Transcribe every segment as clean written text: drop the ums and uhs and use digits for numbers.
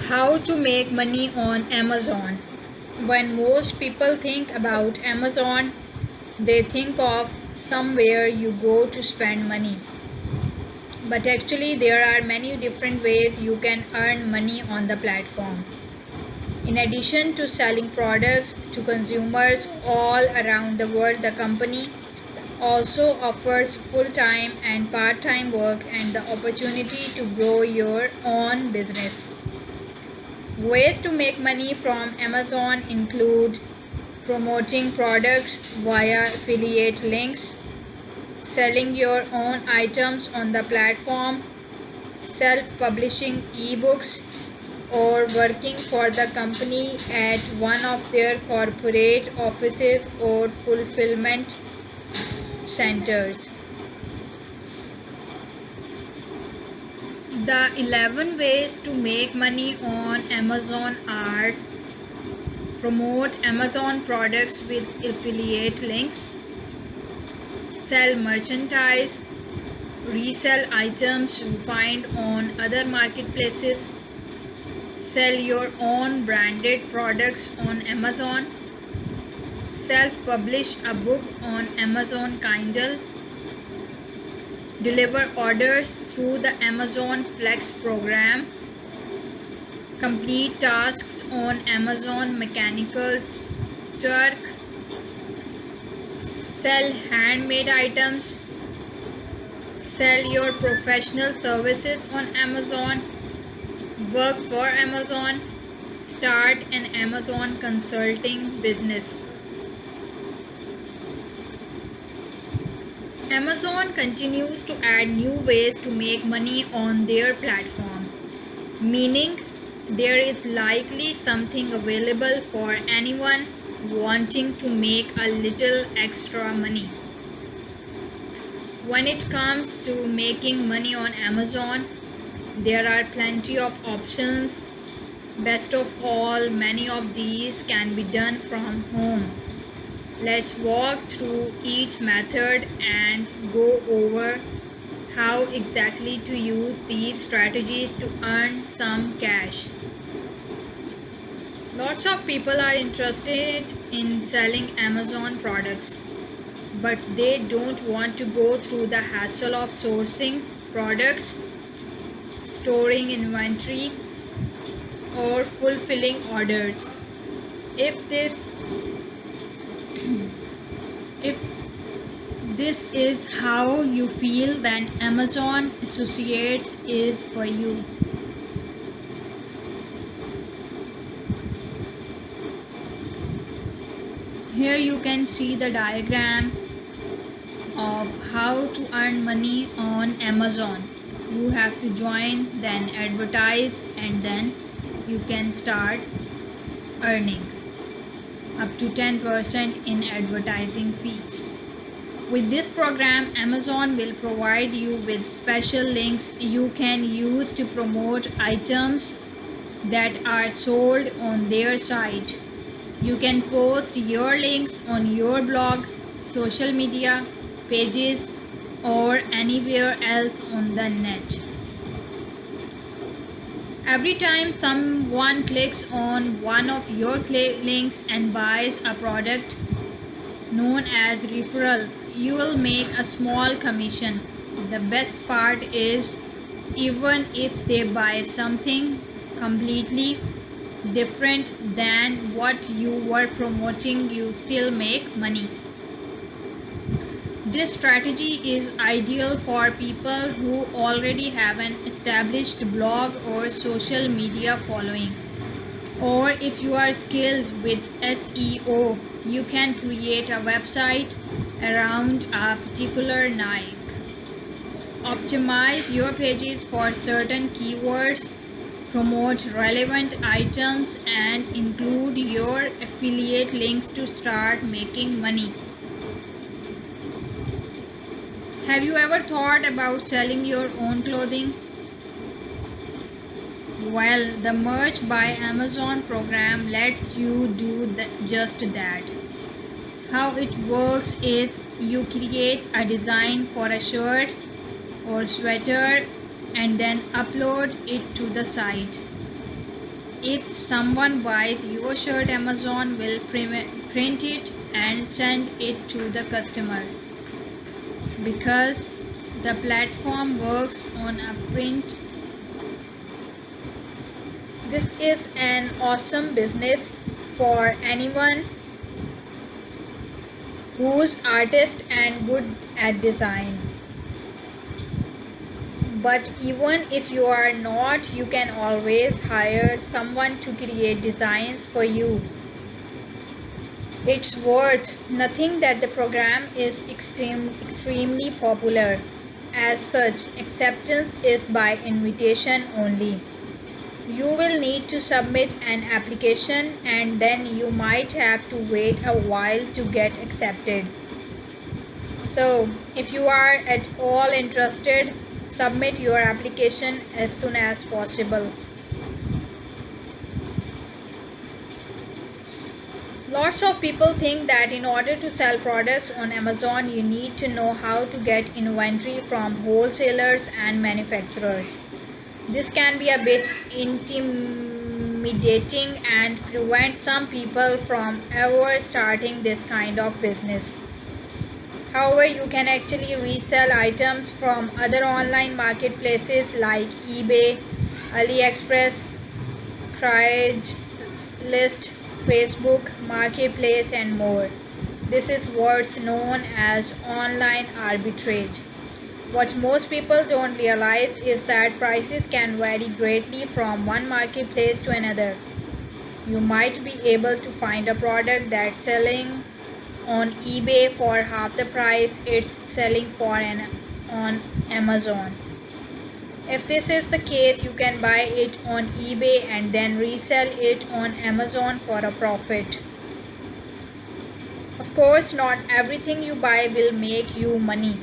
How to make money on Amazon. When most people think about Amazon, they think of somewhere you go to spend money. But actually, there are many different ways you can earn money on the platform. In addition to selling products to consumers all around the world, the company also offers full-time and part-time work and the opportunity to grow your own business. Ways to make money from Amazon include promoting products via affiliate links, selling your own items on the platform, self-publishing ebooks, or working for the company at one of their corporate offices or fulfillment centers. The 11 ways to make money on Amazon are: promote Amazon products with affiliate links, sell merchandise, resell items you find on other marketplaces, sell your own branded products on Amazon, self-publish a book on Amazon Kindle, deliver orders through the Amazon Flex program, complete tasks on Amazon Mechanical Turk, sell handmade items, sell your professional services on Amazon, work for Amazon, start an Amazon consulting business. Amazon continues to add new ways to make money on their platform, meaning there is likely something available for anyone wanting to make a little extra money. When it comes to making money on Amazon, there are plenty of options. Best of all, many of these can be done from home. Let's walk through each method and go over how exactly to use these strategies to earn some cash. Lots of people are interested in selling Amazon products, but they don't want to go through the hassle of sourcing products, storing inventory, or fulfilling orders. If this if this is how you feel, then Amazon Associates is for you. Here you can see the diagram of how to earn money on Amazon. You have to join, then advertise, and then you can start earning up to 10% in advertising fees. With this program, Amazon will provide you with special links you can use to promote items that are sold on their site. You can post your links on your blog, social media pages, or anywhere else on the net. Every time someone clicks on one of your links and buys a product known as referral, you will make a small commission. The best part is, even if they buy something completely different than what you were promoting, you still make money. This strategy is ideal for people who already have an established blog or social media following. Or if you are skilled with SEO, you can create a website around a particular niche. Optimize your pages for certain keywords, promote relevant items, and include your affiliate links to start making money. Have you ever thought about selling your own clothing? Well, the Merch by Amazon program lets you do just that. How it works is you create a design for a shirt or sweater and then upload it to the site. If someone buys your shirt, Amazon will print it and send it to the customer because the platform works on a print. This is an awesome business for anyone who's artist and good at design. But even if you are not, you can always hire someone to create designs for you. It's worth nothing that the program is extremely popular. As such, acceptance is by invitation only. You will need to submit an application and then you might have to wait a while to get accepted. So, if you are at all interested, submit your application as soon as possible. Lots of people think that in order to sell products on Amazon, you need to know how to get inventory from wholesalers and manufacturers. This can be a bit intimidating and prevent some people from ever starting this kind of business. However, you can actually resell items from other online marketplaces like eBay, AliExpress, Craigslist, Facebook, Marketplace, and more. This is what's known as online arbitrage. What most people don't realize is that prices can vary greatly from one marketplace to another. You might be able to find a product that's selling on eBay for half the price it's selling for on Amazon. If this is the case, you can buy it on eBay and then resell it on Amazon for a profit. Of course, not everything you buy will make you money.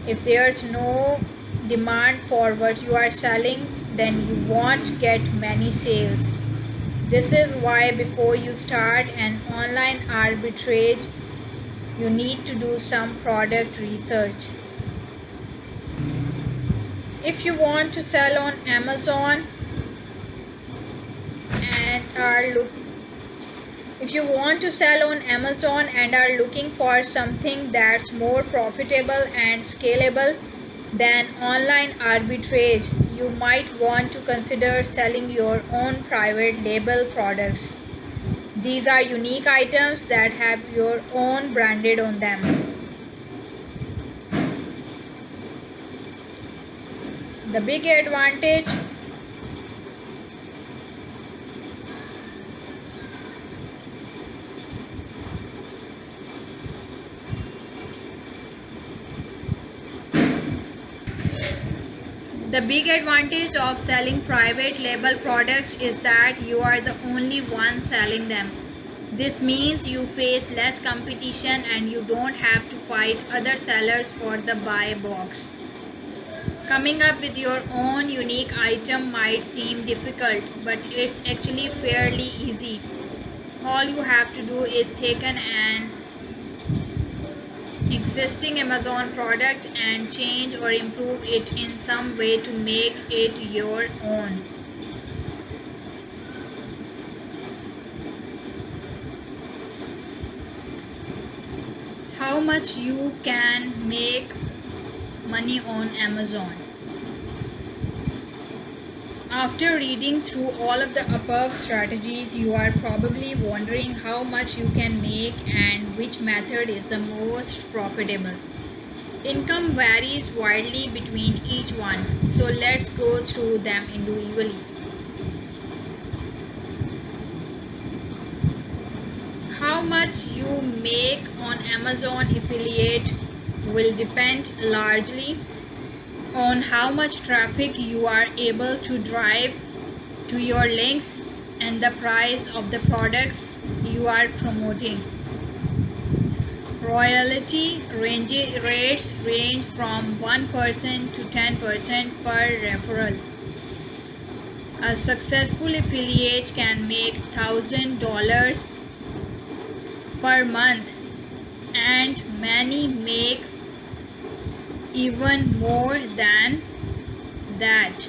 If there's no demand for what you are selling, then you won't get many sales. This is why before you start an online arbitrage, you need to do some product research. If you want to sell on Amazon and are looking for something that's more profitable and scalable than online arbitrage, you might want to consider selling your own private label products. These are unique items that have your own branded on them. The big advantage The big advantage of selling private label products is that you are the only one selling them. This means you face less competition and you don't have to fight other sellers for the buy box. Coming up with your own unique item might seem difficult, but it's actually fairly easy. All you have to do is take an existing Amazon product and change or improve it in some way to make it your own. How much you can make money on Amazon? After reading through all of the above strategies, you are probably wondering how much you can make and which method is the most profitable. Income varies widely between each one, so let's go through them individually. How much you make on Amazon affiliate will depend largely on how much traffic you are able to drive to your links and the price of the products you are promoting. Royalty rates range from 1% to 10% per referral. A successful affiliate can make $1,000 per month, and many make even more than that.